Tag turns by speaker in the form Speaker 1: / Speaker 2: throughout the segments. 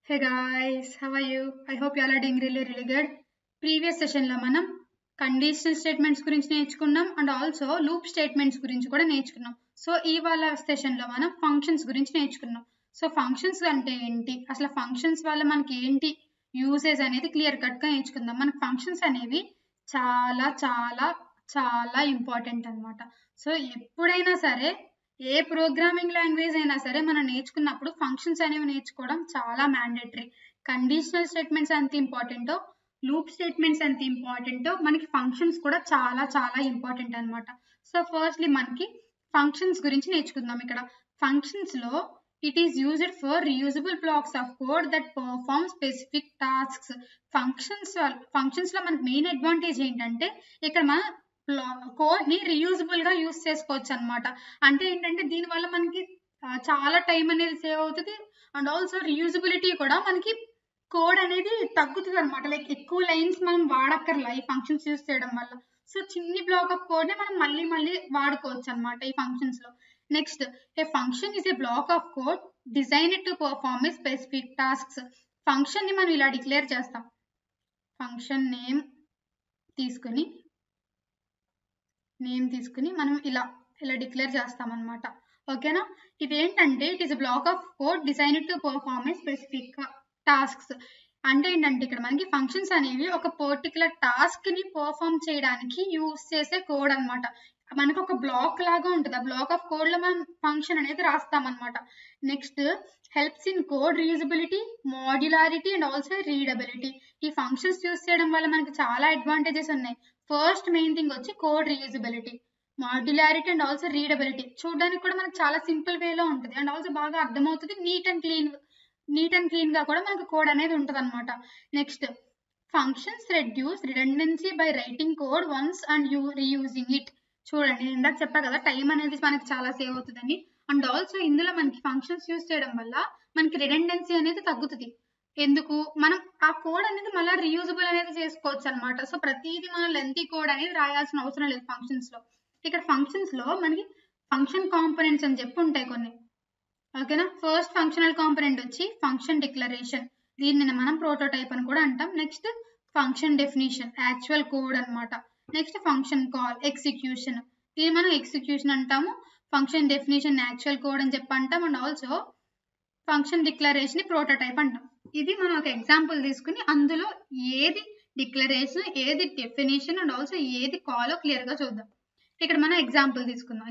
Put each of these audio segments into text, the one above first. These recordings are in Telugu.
Speaker 1: Hey guys, how are you? I hope you all are doing really good. Previous session లో మనం కండిషనల్ స్టేట్మెంట్స్ గురించి నేర్చుకున్నాం అండ్ ఆల్సో లూప్ స్టేట్మెంట్స్ గురించి కూడా నేర్చుకున్నాం. సో ఇవాళ సెషన్ లో మనం ఫంక్షన్స్ గురించి నేర్చుకున్నాం. సో ఫంక్షన్స్ అంటే ఏంటి, అసలు ఫంక్షన్స్ వల్ల మనకి ఏంటి యూసేజ్ అనేది క్లియర్ కట్ గా నేర్చుకుందాం. మనకి ఫంక్షన్స్ అనేవి చాలా చాలా చాలా ఇంపార్టెంట్ అన్నమాట. సో ఎప్పుడైనా సరే ఏ ప్రోగ్రామింగ్ లాంగ్వేజ్ అయినా సరే మనం నేర్చుకున్నప్పుడు ఫంక్షన్స్ అనేవి నేర్చుకోవడం చాలా మ్యాండేటరీ. కండిషనల్ స్టేట్మెంట్స్ ఎంత ఇంపార్టెంటో, లూప్ స్టేట్మెంట్స్ ఎంత ఇంపార్టెంటో మనకి ఫంక్షన్స్ కూడా చాలా చాలా ఇంపార్టెంట్ అన్నమాట. సో ఫస్ట్లీ మనకి ఫంక్షన్స్ గురించి నేర్చుకుందాం. ఇక్కడ ఫంక్షన్స్ లో it is used for reusable blocks of code that perform specific tasks. Functions లో మనకి మెయిన్ అడ్వాంటేజ్ ఏంటంటే ఇక్కడ మన కోడ్ ని రీయూజబుల్ గా యూజ్ చేసుకోవచ్చు అన్నమాట. అంటే ఏంటంటే దీనివల్ల మనకి చాలా టైం అనేది సేవ్ అవుతుంది అండ్ ఆల్సో రీయూజబిలిటీ కూడా మనకి కోడ్ అనేది తగ్గుతుంది అనమాట. లైక్ ఎక్కువ లైన్స్ మనం వాడక్కర్లా ఈ ఫంక్షన్స్ యూజ్ చేయడం వల్ల. సో చిన్ని బ్లాక్ ఆఫ్ కోడ్ ని మనం మళ్ళీ వాడుకోవచ్చు అనమాట ఈ ఫంక్షన్స్ లో. Next, A function is a black of code designed to perform A specific tasks. Function ని మనం ఇలా డిక్లేర్ చేస్తాం. ఫంక్షన్ నేమ్ తీసుకుని మనం ఇలా డిక్లేర్ చేస్తాం అనమాట. ఓకేనా? ఇదేంటంటే it is black of code designed to perform A specific tasks. అంటే ఏంటంటే ఇక్కడ మనకి ఫంక్షన్స్ అనేవి ఒక పర్టికులర్ టాస్క్ ని పర్ఫార్మ్ చేయడానికి యూజ్ చేసే కోడ్ అనమాట. మనకు ఒక బ్లాక్ లాగా ఉంటుంది. ఆ బ్లాక్ ఆఫ్ కోడ్ లో మనం ఫంక్షన్ అనేది రాస్తాం అనమాట. Next, helps in code reusability, modularity and also readability. ఈ ఫంక్షన్స్ యూజ్ చేయడం వల్ల మనకి చాలా అడ్వాంటేజెస్ ఉన్నాయి. ఫస్ట్ మెయిన్ థింగ్ వచ్చి code reusability, modularity and also readability. చూడడానికి కూడా మనకి చాలా సింపుల్ వేలో ఉంటుంది అండ్ ఆల్సో బాగా అర్థమవుతుంది. నీట్ అండ్ క్లీన్ గా కూడా మనకి కోడ్ అనేది ఉంటుంది అనమాట. Next, functions reduce redundancy by writing code once and reusing it. చూడండి, నేను ఇందాక చెప్పా కదా టైం అనేది మనకి చాలా సేవ్ అవుతుందని. అండ్ ఆల్సో ఇందులో మనకి ఫంక్షన్స్ యూజ్ చేయడం వల్ల మనకి రిడెండెన్సీ అనేది తగ్గుతుంది. ఎందుకు? మనం ఆ కోడ్ అనేది మళ్ళీ రీయూజబుల్ అనేది చేసుకోవచ్చు అనమాట. సో ప్రతిదీ మనం లెంతీ కోడ్ అనేది రాయాల్సిన అవసరం లేదు ఫంక్షన్స్ లో. ఇక్కడ ఫంక్షన్స్ లో మనకి ఫంక్షన్ కాంపోనెంట్స్ అని చెప్పి ఉంటాయి కొన్ని. ఓకేనా? ఫస్ట్ ఫంక్షనల్ కాంపోనెంట్ వచ్చి ఫంక్షన్ డిక్లరేషన్, దీన్ని మనం ప్రోటోటైప్ అని కూడా అంటాం. Next, function definition, actual code అనమాట. నెక్స్ట్, ఫంక్షన్ కాల్, ఎగ్జిక్యూషన్, దీన్ని మనం ఎగ్జిక్యూషన్ అంటాము. ఫంక్షన్ డెఫినిషన్ యాక్చువల్ కోడ్ అని చెప్పి అంటాం. అండ్ ఆల్సో ఫంక్షన్ డిక్లరేషన్ ని ప్రోటోటైప్ అంటాం. ఇది మనం ఒక ఎగ్జాంపుల్ తీసుకుని అందులో ఏది డిక్లరేషన్, ఏది డెఫినేషన్ అండ్ ఆల్సో ఏది కాలో క్లియర్ గా చూద్దాం. ఇక్కడ మనం ఎగ్జాంపుల్ తీసుకుందాం.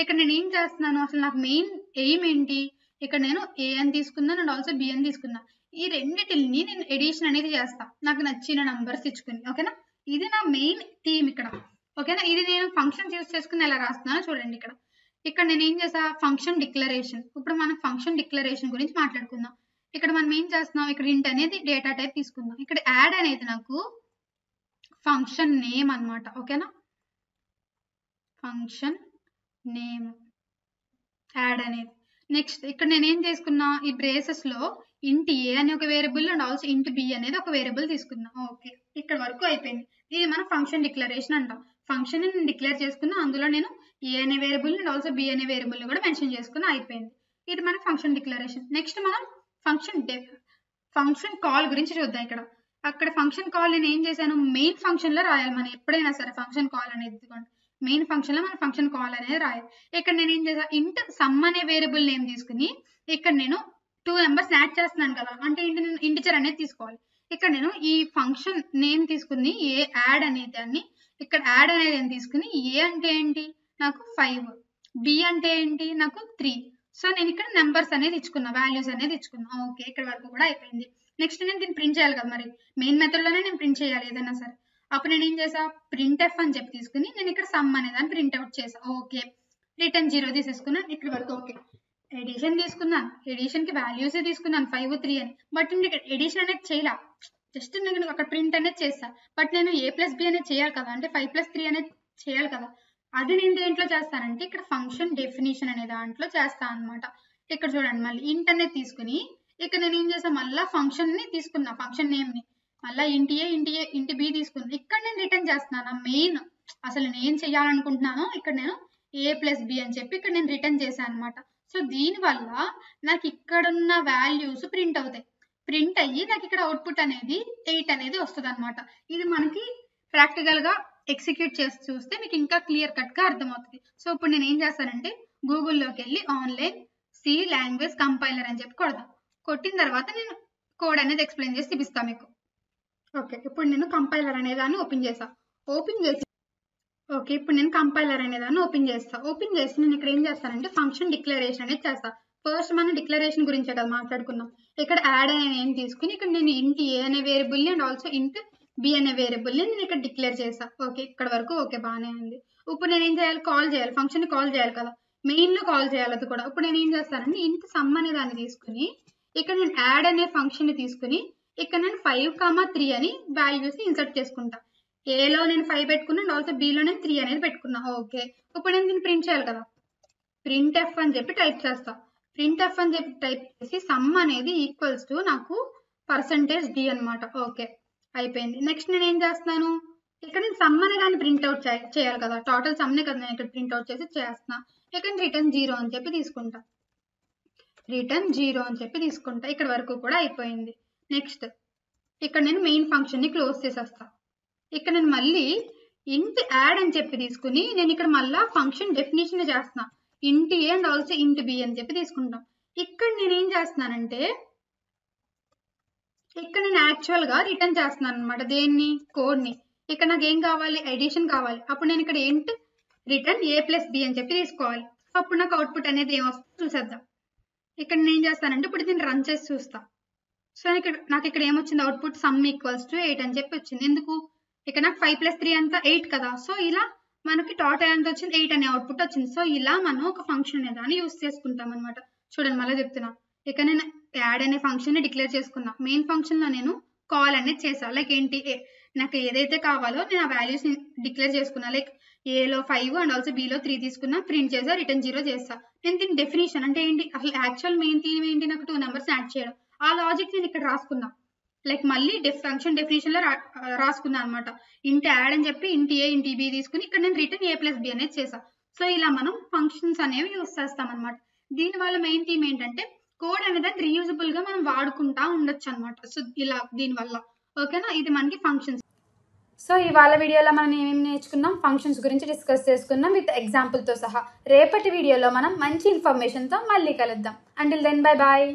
Speaker 1: ఇక్కడ నేను ఏం చేస్తున్నాను, అసలు నాకు మెయిన్ ఎయిమ్ ఏంటి, ఇక్కడ నేను ఏ అని తీసుకున్నాను అండ్ ఆల్సో బి అని తీసుకున్నాను. ఈ రెండిటిని నేను ఎడిషన్ అనేది చేస్తా నాకు నచ్చిన నంబర్స్ ఇచ్చుకుని. ఓకేనా? ఇది నా మెయిన్ థీమ్ ఇక్కడ. ఓకేనా? ఇది నేను ఫంక్షన్స్ యూజ్ చేసుకుని ఎలా రాస్తున్నానో చూడండి. ఇక్కడ నేను ఏం చేసా, ఫంక్షన్ డిక్లరేషన్. ఇప్పుడు మనం ఫంక్షన్ డిక్లరేషన్ గురించి మాట్లాడుకుందాం. ఇక్కడ మనం ఏం చేస్తున్నాం, ఇక్కడ ఇంట్ అనేది డేటా టైప్ తీసుకుందాం. ఇక్కడ యాడ్ అనేది నాకు ఫంక్షన్ నేమ్ అన్నమాట. ఓకేనా? ఫంక్షన్ నేమ్ యాడ్ అనేది. నెక్స్ట్, ఇక్కడ నేను ఏం తీసుకున్నా, ఈ బ్రేసెస్ లో ఇంట్ ఏ అని ఒక వేరియబుల్ అండ్ ఆల్సో ఇంట్ బి అనేది ఒక వేరియబుల్ తీసుకున్నా. ఓకే, ఇక్కడ వరకు అయిపోయింది. ఇది మనం ఫంక్షన్ డిక్లరేషన్ అంటాం. ఫంక్షన్ ని నేను డిక్లేర్ చేసుకున్నా, అందులో నేను ఏ అనే వేరియబుల్ అండ్ ఆల్సో బి అనే వేరియబుల్ కూడా మెన్షన్ చేసుకున్నా, అయిపోయింది. ఇది మన ఫంక్షన్ డిక్లరేషన్. నెక్స్ట్ మనం ఫంక్షన్ కాల్ గురించి చూద్దాం. అక్కడ ఫంక్షన్ కాల్ నేను ఏం చేశాను, మెయిన్ ఫంక్షన్ లో రాయాలి. మనం ఎప్పుడైనా సరే ఫంక్షన్ కాల్ అనేది మెయిన్ ఫంక్షన్ లో మనం ఫంక్షన్ కాల్ అనేది రాయాలి. ఇక్కడ నేను ఏం చేసా, ఇంట్ సమ్ అనే వేరియబుల్ నేమ్ తీసుకుని ఇక్కడ నేను 2 నెంబర్స్ యాడ్ చేస్తున్నాను కదా, అంటే ఇంటిజర్ అనేది తీసుకోవాలి. ఇక్కడ నేను ఈ ఫంక్షన్ నేమ్ తీసుకుని ఏ యాడ్ అనే దాన్ని, ఇక్కడ యాడ్ అనేది తీసుకుని ఏ అంటే ఏంటి నాకు 5, బి అంటే ఏంటి నాకు 3. సో నేను ఇక్కడ నెంబర్స్ అనేది ఇచ్చుకున్నా, వాల్యూస్ అనేది ఇచ్చుకున్నా. ఓకే, ఇక్కడ వరకు కూడా అయిపోయింది. నెక్స్ట్ నేను దీన్ని ప్రింట్ చేయాలి కదా, మరి మెయిన్ మెథడ్ లోనే నేను ప్రింట్ చేయాలి ఏదైనా సరే. అప్పుడు నేను ఏం చేసా, ప్రింట్ ఎఫ్ అని చెప్పి తీసుకుని నేను ఇక్కడ సమ్ అనే దాన్ని ప్రింట్ అవుట్ చేసా. ఓకే, రిటర్న్ 0 తీసేసుకున్నాను. ఇక్కడ వరకు ఓకే. ఎడిషన్ తీసుకున్నాను, ఎడిషన్ కి వాల్యూస్ తీసుకున్నాను 5, 3 అని. బట్ ఇక్కడ ఎడిషన్ అనేది చేయాల, జస్ట్ నేను అక్కడ ప్రింట్ అనేది చేస్తా. బట్ నేను a + b అనేది చేయాలి కదా, అంటే 5 + 3 అనేది చేయాలి కదా. అది నేను దేంట్లో చేస్తానంటే ఇక్కడ ఫంక్షన్ డెఫినిషన్ అనే దాంట్లో చేస్తాను అనమాట. ఇక్కడ చూడండి, మళ్ళీ ఇంట్ అనేది తీసుకుని ఇక్కడ నేను ఏం చేసా, మళ్ళీ ఫంక్షన్ ని తీసుకున్నా, ఫంక్షన్ నేమ్ ని మళ్ళీ ఇంటి బి తీసుకున్నా. ఇక్కడ నేను రిటర్న్ చేస్తున్నాను మెయిన్, అసలు నేను చేయాలనుకుంటున్నాను. ఇక్కడ నేను a + b అని చెప్పి ఇక్కడ నేను రిటర్న్ చేశాను అనమాట. సో దీని వల్ల నాకు ఇక్కడున్న వాల్యూస్ ప్రింట్ అవుతాయి. ప్రింట్ అయ్యి నాకు ఇక్కడ అవుట్పుట్ అనేది 8 అనేది వస్తుంది అనమాట. ఇది మనకి ప్రాక్టికల్ గా ఎగ్జిక్యూట్ చేసి చూస్తే మీకు ఇంకా క్లియర్ కట్ గా అర్థమవుతుంది. సో ఇప్పుడు నేను ఏం చేస్తానంటే గూగుల్లోకి వెళ్ళి ఆన్లైన్ సి లాంగ్వేజ్ కంపైలర్ అని చెప్పి కొడదాం. కొట్టిన తర్వాత నేను కోడ్ అనేది ఎక్స్ప్లెయిన్ చేసి చూపిస్తాను మీకు. ఓకే, ఇప్పుడు నేను కంపైలర్ అనే దాన్ని ఓపెన్ చేస్తా. ఇప్పుడు నేను కంపైలర్ అనే దాన్ని ఓపెన్ చేస్తా. ఓపెన్ చేసి నేను ఇక్కడ ఏం చేస్తానంటే ఫంక్షన్ డిక్లరేషన్ అనేది చేస్తా. ఫస్ట్ మనం డిక్లరేషన్ గురించే కదా మాట్లాడుకున్నాం. ఇక్కడ యాడ్ అనే నేమ్ తీసుకుని ఇక్కడ నేను ఇంట్ ఏ అనే వేరియబుల్ ని అండ్ ఆల్సో ఇంట్ బి అనే వేరియబుల్ ని నేను ఇక్కడ డిక్లేర్ చేస్తా. ఓకే, ఇక్కడ వరకు ఓకే, బాగానే ఉంది. ఇప్పుడు నేను ఏం చేయాలి, కాల్ చేయాలి, ఫంక్షన్ ని కాల్ చేయాలి కదా, మెయిన్ లో కాల్ చేయాలి అది కూడా. ఇప్పుడు నేను ఏం చేస్తానంటే ఇంట్ సమ్ అనే దాన్ని తీసుకుని ఇక్కడ నేను యాడ్ అనే ఫంక్షన్ ని తీసుకుని ఇక్కడ నేను 5,3 అని వాల్యూస్ ని ఇన్సర్ట్ చేసుకుంటా. ఏలో నేను 5 పెట్టుకున్నా అండ్ ఆల్సో బిలో నేను 3 అనేది పెట్టుకున్నా. ఓకే, ఇప్పుడు నేను దీన్ని ప్రింట్ చేయాలి కదా, ప్రింట్ ఎఫ్ అని చెప్పి టైప్ చేస్తా. ప్రింట్ ఎఫ్ అని చెప్పి టైప్ చేసి సమ్ అనేది ఈక్వల్స్ టు నాకు %d అనమాట. ఓకే, అయిపోయింది. నెక్స్ట్ నేను ఏం చేస్తున్నాను, ఇక్కడ నేను సమ్ అనే దాన్ని ప్రింట్అవుట్ చేయాలి కదా, టోటల్ సమ్నే కదా నేను ఇక్కడ ప్రింట్అవుట్ చేసి చేస్తున్నా. ఇక్కడ రిటర్న్ 0 అని చెప్పి తీసుకుంటా. ఇక్కడ వరకు కూడా అయిపోయింది. నెక్స్ట్ ఇక్కడ నేను మెయిన్ ఫంక్షన్ ని క్లోజ్ చేసేస్తా. ఇక్కడ నేను మళ్ళీ ఇంట్ యాడ్ అని చెప్పి తీసుకుని నేను ఇక్కడ మళ్ళీ ఫంక్షన్ డెఫినేషన్ చేస్తున్నా. ఇంట్ ఏ అండ్ ఆల్సో ఇంట్ బి అని చెప్పి తీసుకుంటాం. ఇక్కడ నేను ఏం చేస్తున్నానంటే ఇక్కడ నేను యాక్చువల్ గా రిటర్న్ చేస్తున్నాను అనమాట. దేన్ని, కోడ్ ని. ఇక్కడ నాకు ఏం కావాలి, ఎడిషన్ కావాలి. అప్పుడు నేను ఇక్కడ ఇంట్ రిటర్న్ a + b అని చెప్పి తీసుకోవాలి. అప్పుడు నాకు అవుట్పుట్ అనేది ఏమొస్తుందో చూసేద్దాం. ఇక్కడ నేను ఏం చేస్తానంటే ఇప్పుడు దీన్ని రన్ చేసి చూస్తా. సో నాకు ఇక్కడ ఏమొచ్చింది, అవుట్పుట్ సమ్ ఈక్వల్స్ టు 8 అని చెప్పి వచ్చింది. ఎందుకు, ఇక్కడ నాకు 5 + 3 అంతా 8 కదా. సో ఇలా మనకి టోటల్ ఎంత వచ్చింది, 8 అనే అవుట్పుట్ వచ్చింది. సో ఇలా మనం ఒక ఫంక్షన్ అనే దాన్ని యూస్ చేసుకుంటాం అనమాట. చూడండి మళ్ళీ చెప్తున్నా, ఇక్కడ నేను యాడ్ అనే ఫంక్షన్ ని డిక్లేర్ చేసుకున్నా. మెయిన్ ఫంక్షన్ లో నేను కాల్ అనేది చేసా. లైక్ ఏంటి, నాకు ఏదైతే కావాలో నేను ఆ వాల్యూస్ డిక్లేర్ చేసుకున్నా. లైక్ ఏలో 5 అండ్ ఆల్సో బిలో 3 తీసుకున్నా, ప్రింట్ చేసా, రిటర్న్ 0 చేస్తా. నేను దీని డెఫినేషన్ అంటే ఏంటి, అసలు యాక్చువల్ మెయిన్ థీమ్ ఏంటి, నాకు 2 నెంబర్స్ యాడ్ చేయడం. ఆ లాజిక్ నేను ఇక్కడ రాసుకున్నా. లైక్ మళ్ళీ ఫంక్షన్ డెఫినేషన్ లో రాసుకున్నా అనమాట. ఇంట్ యాడ్ అని చెప్పి ఇంట్ ఏ ఇంట్ బి తీసుకుని ఇక్కడ నేను రిటర్న్ a + b అనేది చేసా. సో ఇలా మనం ఫంక్షన్స్ అనేవి యూస్ చేస్తాం అనమాట. దీని వల్ల మెయిన్ థీమ్ ఏంటంటే కోడ్ అనేది రీయూజబుల్ గా మనం వాడుకుంటా ఉండొచ్చు అనమాట. సో ఇలా దీని వల్ల ఓకేనా, ఇది మనకి ఫంక్షన్స్. సో ఇవాళ వీడియోలో మనం ఏమేమి నేర్చుకున్నాం, ఫంక్షన్స్ గురించి డిస్కస్ చేసుకున్నాం విత్ ఎగ్జాంపుల్తో సహా. రేపటి వీడియోలో మనం మంచి ఇన్ఫర్మేషన్తో మళ్ళీ కలుద్దాం. Until then bye bye.